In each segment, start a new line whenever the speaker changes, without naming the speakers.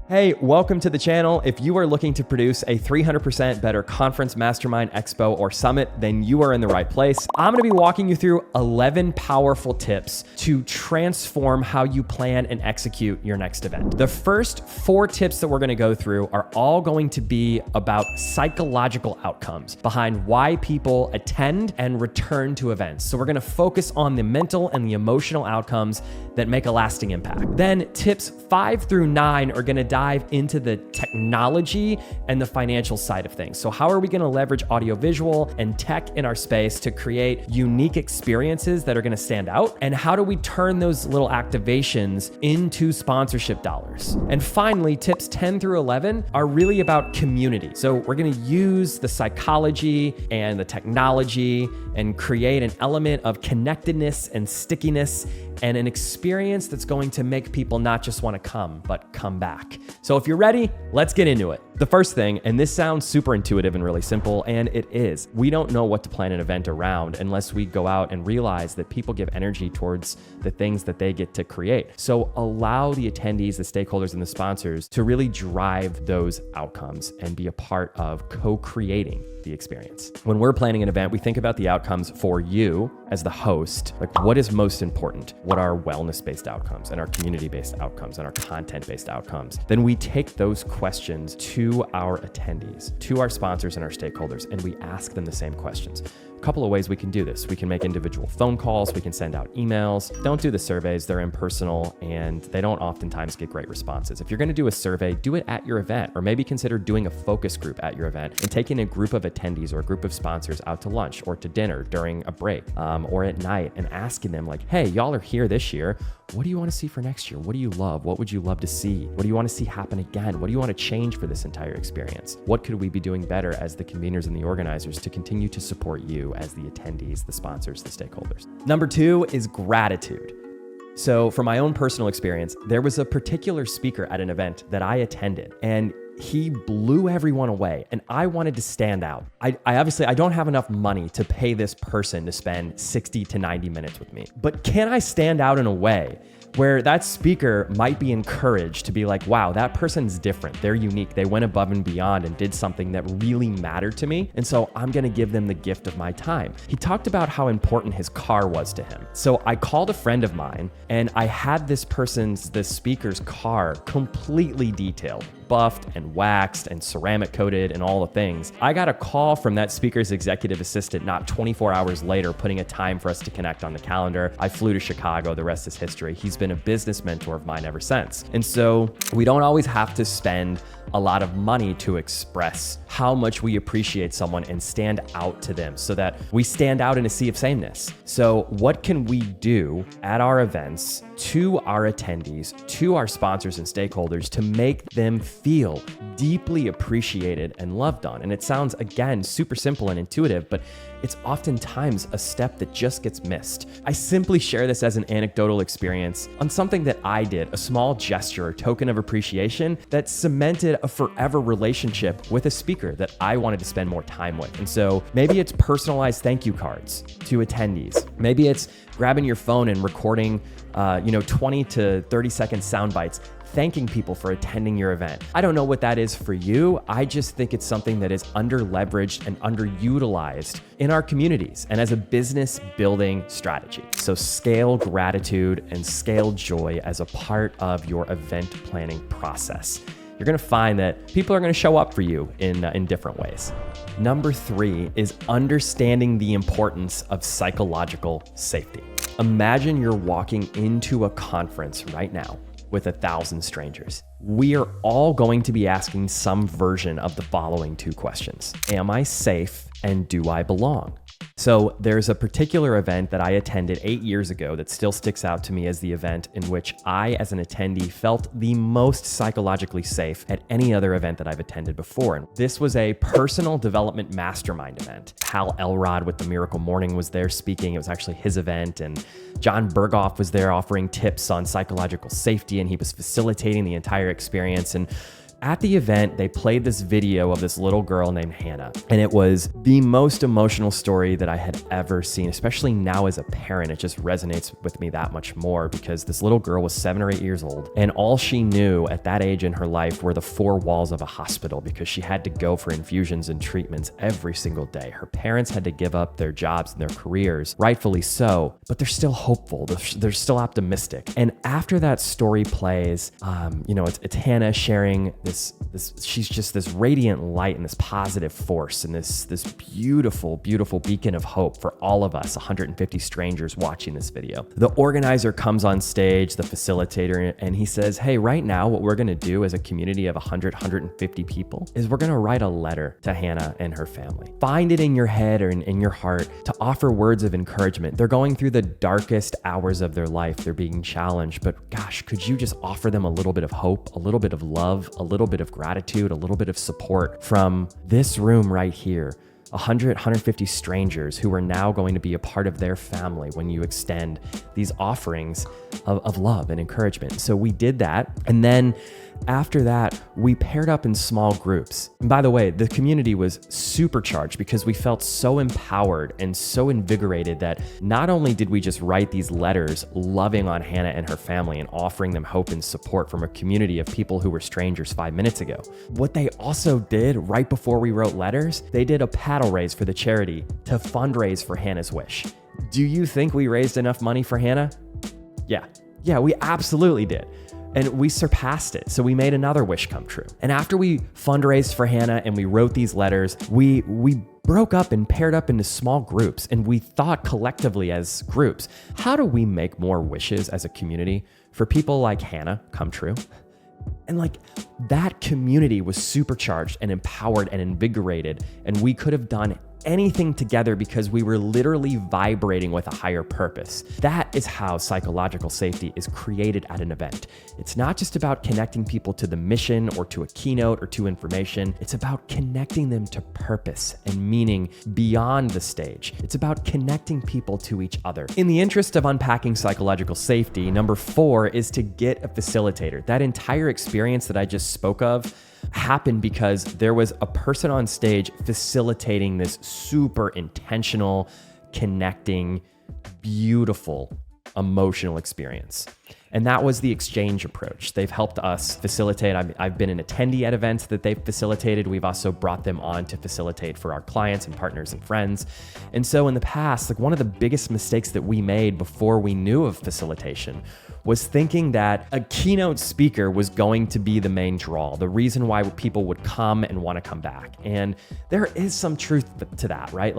Hey, welcome to the channel. If you are looking to produce a 300% better conference, mastermind, expo, or summit, then you are in the right place. I'm gonna be walking you through 11 powerful tips to transform how you plan and execute your next event. The first 4 tips that we're gonna go through are all going to be about psychological outcomes behind why people attend and return to events. So we're gonna focus on the mental and the emotional outcomes that make a lasting impact. Then tips 5 through 9 are gonna dive into the technology and the financial side of things. So how are we going to leverage audiovisual and tech in our space to create unique experiences that are going to stand out? And how do we turn those little activations into sponsorship dollars? And finally, tips 10 through 11 are really about community. So we're going to use the psychology and the technology and create an element of connectedness and stickiness and an experience that's going to make people not just want to come, but come back. So if you're ready, let's get into it. The first thing, and this sounds super intuitive and really simple, and it is, we don't know what to plan an event around unless we go out and realize that people give energy towards the things that they get to create. So allow the attendees, the stakeholders, and the sponsors to really drive those outcomes and be a part of co-creating the experience. When we're planning an event, we think about the outcomes for you as the host. Like, what is most important? What are wellness-based outcomes and our community-based outcomes and our content-based outcomes? Then we take those questions to our attendees, to our sponsors and our stakeholders, and we ask them the same questions. A couple of ways we can do this. We can make individual phone calls. We can send out emails. Don't do the surveys. They're impersonal and they don't oftentimes get great responses. If you're going to do a survey, do it at your event, or maybe consider doing a focus group at your event and taking a group of attendees or a group of sponsors out to lunch or to dinner during a break or at night and asking them like, hey, y'all are here this year. What do you want to see for next year? What do you love? What would you love to see? What do you want to see happen again? What do you want to change for this entire experience? What could we be doing better as the conveners and the organizers to continue to support you as the attendees, the sponsors, the stakeholders? Number 2 is gratitude. So from my own personal experience, there was a particular speaker at an event that I attended, and he blew everyone away, and I wanted to stand out. I obviously don't have enough money to pay this person to spend 60 to 90 minutes with me, but can I stand out in a way where that speaker might be encouraged to be like, wow, that person's different. They're unique. They went above and beyond and did something that really mattered to me. And so I'm going to give them the gift of my time. He talked about how important his car was to him. So I called a friend of mine and I had the speaker's car completely detailed, buffed and waxed and ceramic coated and all the things. I got a call from that speaker's executive assistant not 24 hours later, putting a time for us to connect on the calendar. I flew to Chicago. The rest is history. He's been a business mentor of mine ever since. And so we don't always have to spend a lot of money to express how much we appreciate someone and stand out to them so that we stand out in a sea of sameness. So what can we do at our events to our attendees, to our sponsors and stakeholders to make them feel deeply appreciated and loved on? And it sounds, again, super simple and intuitive, but it's oftentimes a step that just gets missed. I simply share this as an anecdotal experience on something that I did, a small gesture, a token of appreciation that cemented a forever relationship with a speaker that I wanted to spend more time with. And so maybe it's personalized thank you cards to attendees. Maybe it's grabbing your phone and recording 20 to 30 second sound bites thanking people for attending your event. I don't know what that is for you. I just think it's something that is under-leveraged and underutilized in our communities and as a business building strategy. So scale gratitude and scale joy as a part of your event planning process. You're going to find that people are going to show up for you in different ways. Number 3 is understanding the importance of psychological safety. Imagine you're walking into a conference right now with 1,000 strangers. We are all going to be asking some version of the following 2 questions. Am I safe and do I belong? So there's a particular event that I attended 8 years ago that still sticks out to me as the event in which I, as an attendee, felt the most psychologically safe at any other event that I've attended before. And this was a personal development mastermind event. Hal Elrod with the Miracle Morning was there speaking. It was actually his event. And John Berghoff was there offering tips on psychological safety, and he was facilitating the entire experience. And At the event, they played this video of this little girl named Hannah, and it was the most emotional story that I had ever seen, especially now as a parent. It just resonates with me that much more because this little girl was 7 or 8 years old, and all she knew at that age in her life were the four walls of a hospital because she had to go for infusions and treatments every single day. Her parents had to give up their jobs and their careers, rightfully so, but they're still hopeful. They're still optimistic. And after that story plays, it's Hannah sharing this, she's just this radiant light and this positive force and this beautiful, beautiful beacon of hope for all of us, 150 strangers watching this video. The organizer comes on stage, the facilitator, and he says, hey, right now, what we're gonna do as a community of 150 people is we're gonna write a letter to Hannah and her family. Find it in your head or in your heart to offer words of encouragement. They're going through the darkest hours of their life. They're being challenged, but gosh, could you just offer them a little bit of hope, a little bit of love, a little bit of gratitude, a little bit of support from this room right here. 150 strangers who are now going to be a part of their family when you extend these offerings of love and encouragement. So we did that. And then after that, we paired up in small groups. And by the way, the community was supercharged because we felt so empowered and so invigorated that not only did we just write these letters loving on Hannah and her family and offering them hope and support from a community of people who were strangers 5 minutes ago. What they also did right before we wrote letters, they did a paddle raise for the charity to fundraise for Hannah's wish. Do you think we raised enough money for Hannah? Yeah, we absolutely did. And we surpassed it. So we made another wish come true. And after we fundraised for Hannah and we wrote these letters, we broke up and paired up into small groups. And we thought collectively as groups, how do we make more wishes as a community for people like Hannah come true? And that community was supercharged and empowered and invigorated. And we could have done anything together because we were literally vibrating with a higher purpose. That is how psychological safety is created at an event. It's not just about connecting people to the mission or to a keynote or to information. It's about connecting them to purpose and meaning beyond the stage. It's about connecting people to each other. In the interest of unpacking psychological safety, number 4 is to get a facilitator. That entire experience that I just spoke of happened because there was a person on stage facilitating this super intentional, connecting, beautiful, emotional experience. And that was the exchange approach. They've helped us facilitate. I've been an attendee at events that they've facilitated. We've also brought them on to facilitate for our clients and partners and friends. And so in the past, one of the biggest mistakes that we made before we knew of facilitation was thinking that a keynote speaker was going to be the main draw, the reason why people would come and want to come back. And there is some truth to that, right?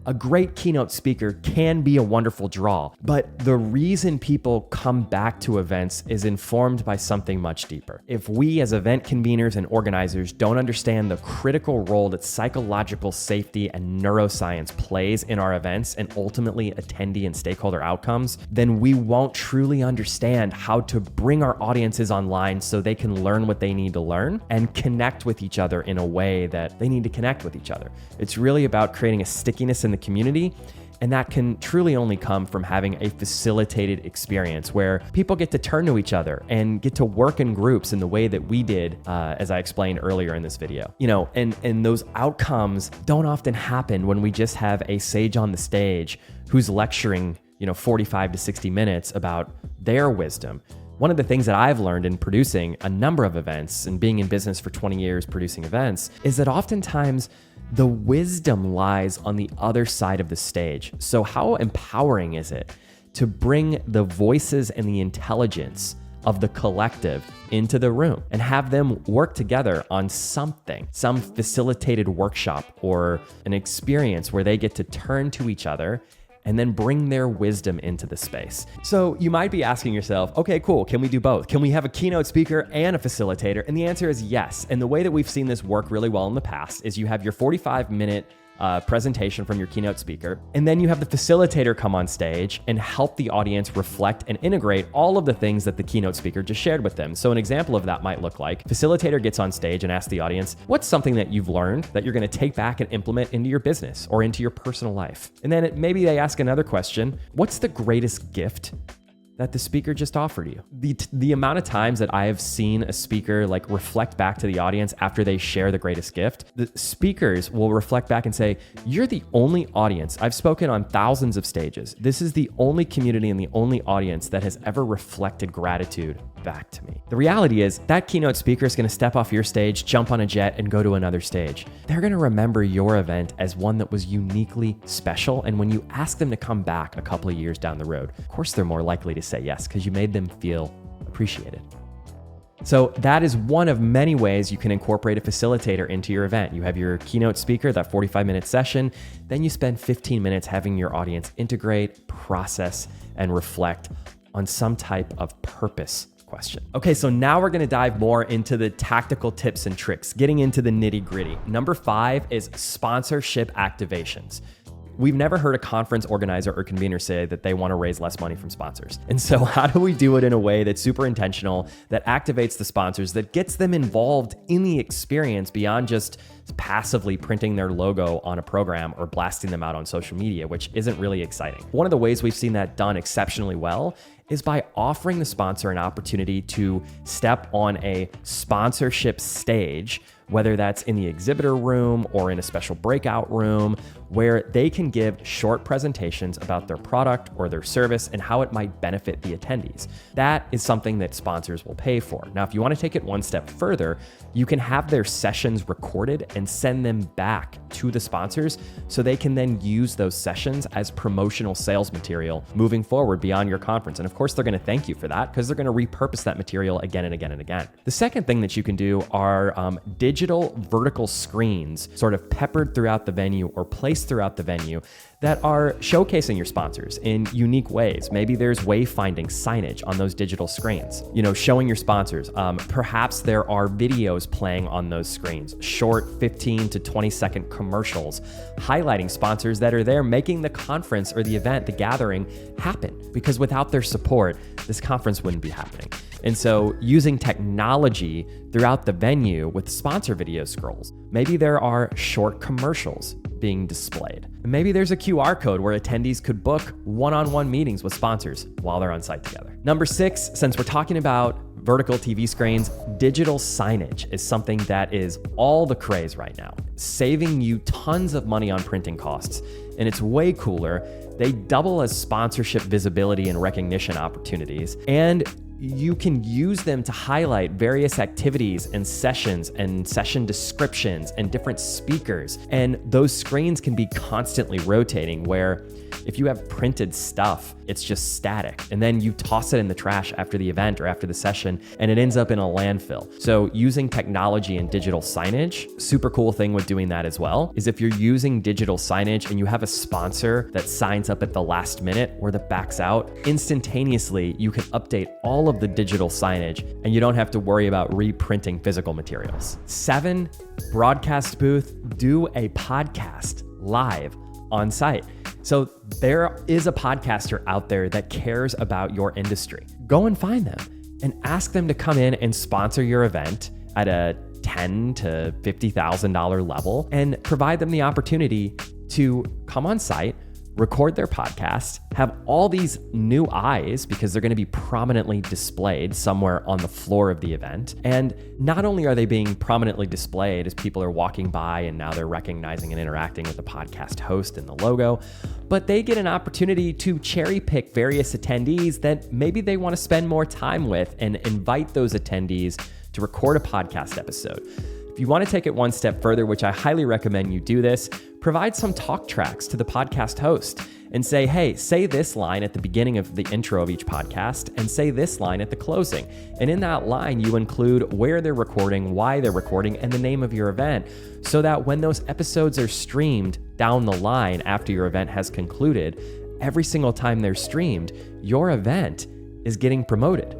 A great keynote speaker can be a wonderful draw, but the reason people come back to events is informed by something much deeper. If we as event conveners and organizers don't understand the critical role that psychological safety and neuroscience plays in our events and ultimately attendee and stakeholder outcomes, then we won't truly understand how to bring our audiences online so they can learn what they need to learn and connect with each other in a way that they need to connect with each other. It's really about creating a stickiness in the community. And that can truly only come from having a facilitated experience where people get to turn to each other and get to work in groups in the way that we did, as I explained earlier in this video. And those outcomes don't often happen when we just have a sage on the stage who's lecturing, 45 to 60 minutes about their wisdom. One of the things that I've learned in producing a number of events and being in business for 20 years producing events is that oftentimes the wisdom lies on the other side of the stage. So how empowering is it to bring the voices and the intelligence of the collective into the room and have them work together on something, some facilitated workshop or an experience where they get to turn to each other and then bring their wisdom into the space. So you might be asking yourself, okay, cool, can we do both? Can we have a keynote speaker and a facilitator? And the answer is yes. And the way that we've seen this work really well in the past is you have your 45-minute presentation from your keynote speaker, and then you have the facilitator come on stage and help the audience reflect and integrate all of the things that the keynote speaker just shared with them. So an example of that might look like facilitator gets on stage and asks the audience, what's something that you've learned that you're going to take back and implement into your business or into your personal life? And then maybe they ask another question, what's the greatest gift that the speaker just offered you. The amount of times that I have seen a speaker like reflect back to the audience after they share the greatest gift, the speakers will reflect back and say, you're the only audience. I've spoken on thousands of stages. This is the only community and the only audience that has ever reflected gratitude back to me. The reality is that keynote speaker is going to step off your stage, jump on a jet, and go to another stage. They're going to remember your event as one that was uniquely special. And when you ask them to come back a couple of years down the road, of course, they're more likely to say yes because you made them feel appreciated. So that is one of many ways you can incorporate a facilitator into your event. You have your keynote speaker, that 45-minute session. Then you spend 15 minutes having your audience integrate, process, and reflect on some type of purpose question. Okay, so now we're gonna dive more into the tactical tips and tricks, getting into the nitty-gritty. Number 5 is sponsorship activations. We've never heard a conference organizer or convener say that they want to raise less money from sponsors. And so how do we do it in a way that's super intentional, that activates the sponsors, that gets them involved in the experience beyond just passively printing their logo on a program or blasting them out on social media, which isn't really exciting. One of the ways we've seen that done exceptionally well is by offering the sponsor an opportunity to step on a sponsorship stage, whether that's in the exhibitor room or in a special breakout room, where they can give short presentations about their product or their service and how it might benefit the attendees. That is something that sponsors will pay for. Now, if you want to take it one step further, you can have their sessions recorded and send them back to the sponsors so they can then use those sessions as promotional sales material moving forward beyond your conference. And of course, they're going to thank you for that because they're going to repurpose that material again and again and again. The second thing that you can do are digital vertical screens sort of peppered throughout the venue or placed throughout the venue that are showcasing your sponsors in unique ways. Maybe there's wayfinding signage on those digital screens, showing your sponsors. Perhaps there are videos playing on those screens, short 15 to 20 second commercials highlighting sponsors that are there making the conference or the event, the gathering happen, because without their support, this conference wouldn't be happening. And so using technology throughout the venue with sponsor video scrolls, maybe there are short commercials being displayed. Maybe there's a QR code where attendees could book one-on-one meetings with sponsors while they're on site together. Number 6, since we're talking about vertical TV screens, digital signage is something that is all the craze right now, saving you tons of money on printing costs. And it's way cooler. They double as sponsorship visibility and recognition opportunities. And you can use them to highlight various activities and sessions and session descriptions and different speakers. And those screens can be constantly rotating, where if you have printed stuff, it's just static. And then you toss it in the trash after the event or after the session, and it ends up in a landfill. So using technology and digital signage, super cool thing with doing that as well, is if you're using digital signage and you have a sponsor that signs up at the last minute or that backs out, instantaneously, you can update all of the digital signage and you don't have to worry about reprinting physical materials. 7, broadcast booth, do a podcast live on site. So there is a podcaster out there that cares about your industry. Go and find them and ask them to come in and sponsor your event at a $10,000 to $50,000 level and provide them the opportunity to come on site, record their podcast, have all these new eyes because they're going to be prominently displayed somewhere on the floor of the event. And not only are they being prominently displayed as people are walking by and now they're recognizing and interacting with the podcast host and the logo, but they get an opportunity to cherry pick various attendees that maybe they want to spend more time with and invite those attendees to record a podcast episode. If you want to take it one step further, which I highly recommend you do this, provide some talk tracks to the podcast host and say, hey, say this line at the beginning of the intro of each podcast and say this line at the closing. And in that line, you include where they're recording, why they're recording, and the name of your event, so that when those episodes are streamed down the line after your event has concluded, every single time they're streamed, your event is getting promoted.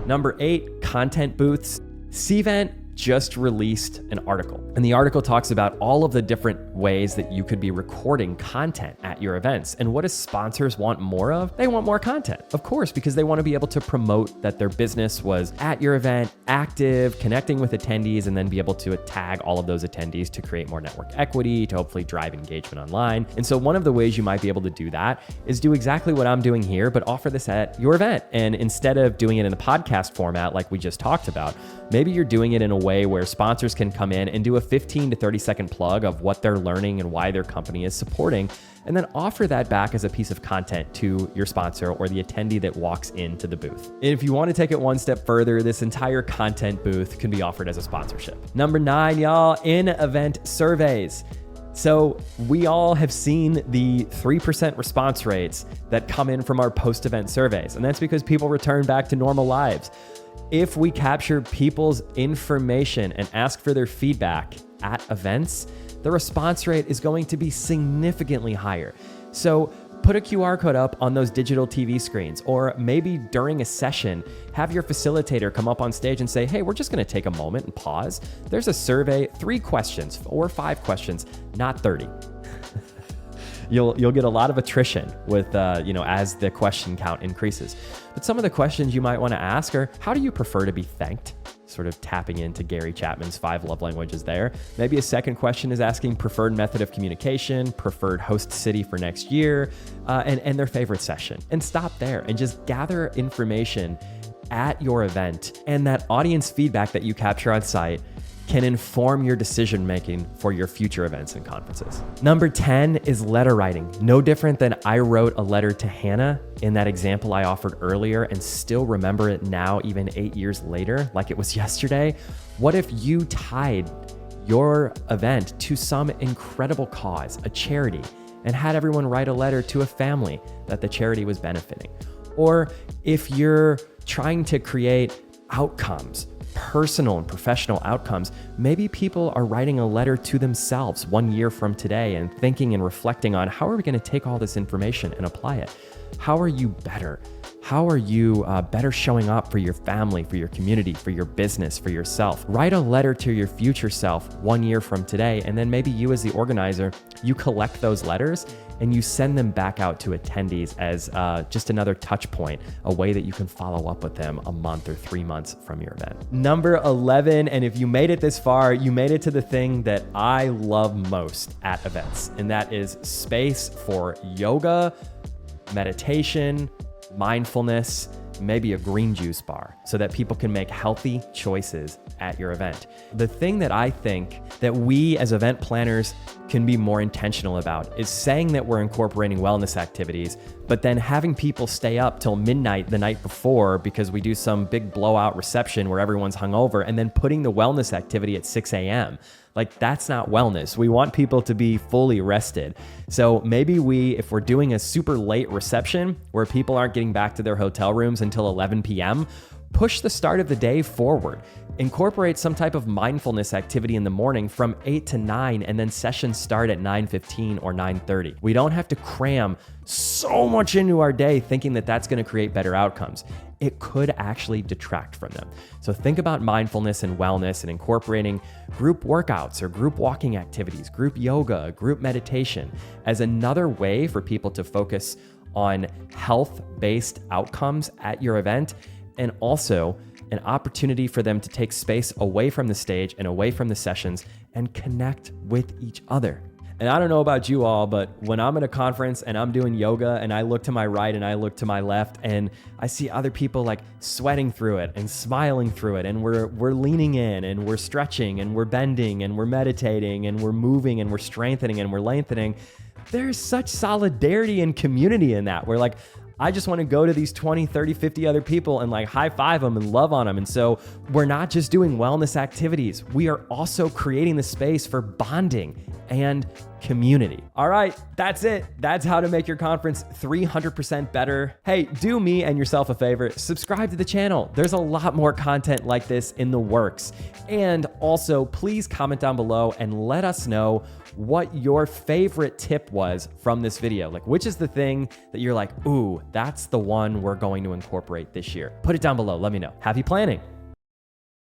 Number 8, content booths. Cvent just released an article, and the article talks about all of the different ways that you could be recording content at your events. And what do sponsors want more of? They want more content, of course, because they want to be able to promote that their business was at your event, active, connecting with attendees, and then be able to tag all of those attendees to create more network equity, to hopefully drive engagement online. And so one of the ways you might be able to do that is do exactly what I'm doing here, but offer this at your event. And instead of doing it in the podcast format like we just talked about, maybe you're doing it in a way where sponsors can come in and do a 15 to 30 second plug of what they're learning and why their company is supporting, and then offer that back as a piece of content to your sponsor or the attendee that walks into the booth. And if you want to take it one step further, this entire content booth can be offered as a sponsorship. Number 9, y'all, in-event surveys. So we all have seen the 3% response rates that come in from our post-event surveys, and that's because people return back to normal lives. If we capture people's information and ask for their feedback at events, the response rate is going to be significantly higher. So put a QR code up on those digital TV screens, or maybe during a session, have your facilitator come up on stage and say, hey, we're just gonna take a moment and pause. There's a survey, 3 questions or 5 questions, not 30. You'll get a lot of attrition with, as the question count increases. But some of the questions you might want to ask are, how do you prefer to be thanked? Sort of tapping into Gary Chapman's 5 love languages there. Maybe a second question is asking preferred method of communication, preferred host city for next year, and their favorite session. And stop there and just gather information at your event. And that audience feedback that you capture on site can inform your decision-making for your future events and conferences. Number 10 is letter writing. No different than I wrote a letter to Hannah in that example I offered earlier and still remember it now, even 8 years later, like it was yesterday. What if you tied your event to some incredible cause, a charity, and had everyone write a letter to a family that the charity was benefiting? Or if you're trying to create outcomes, personal and professional outcomes, maybe people are writing a letter to themselves 1 year from today and thinking and reflecting on, how are we going to take all this information and apply it? How are you better? How are you better showing up for your family, for your community, for your business, for yourself? Write a letter to your future self 1 year from today, and then maybe you as the organizer, you collect those letters and you send them back out to attendees as just another touch point, a way that you can follow up with them a month or 3 months from your event. Number 11, and if you made it this far, you made it to the thing that I love most at events, and that is space for yoga, meditation, mindfulness, maybe a green juice bar, so that people can make healthy choices at your event. The thing that I think that we as event planners can be more intentional about is saying that we're incorporating wellness activities, but then having people stay up till midnight the night before because we do some big blowout reception where everyone's hungover, and then putting the wellness activity at 6 a.m. Like, that's not wellness. We want people to be fully rested. So maybe if we're doing a super late reception where people aren't getting back to their hotel rooms until 11 p.m., push the start of the day forward. Incorporate some type of mindfulness activity in the morning from 8 to 9, and then sessions start at 9:15 or 9:30. We don't have to cram so much into our day thinking that that's going to create better outcomes. It could actually detract from them. So think about mindfulness and wellness and incorporating group workouts or group walking activities, group yoga, group meditation as another way for people to focus on health-based outcomes at your event, and also an opportunity for them to take space away from the stage and away from the sessions and connect with each other. And I don't know about you all, but when I'm at a conference and I'm doing yoga and I look to my right and I look to my left and I see other people like sweating through it and smiling through it, and we're leaning in and we're stretching and we're bending and we're meditating and we're moving and we're strengthening and we're lengthening, there's such solidarity and community in that. We're like, I just want to go to these 20, 30, 50 other people and like high five them and love on them. And so we're not just doing wellness activities. We are also creating the space for bonding and community. All right, that's it. That's how to make your conference 300% better. Hey, do me and yourself a favor. Subscribe to the channel. There's a lot more content like this in the works. And also, please comment down below and let us know what your favorite tip was from this video. Like, which is the thing that you're like, ooh, that's the one we're going to incorporate this year? Put it down below. Let me know. Happy planning.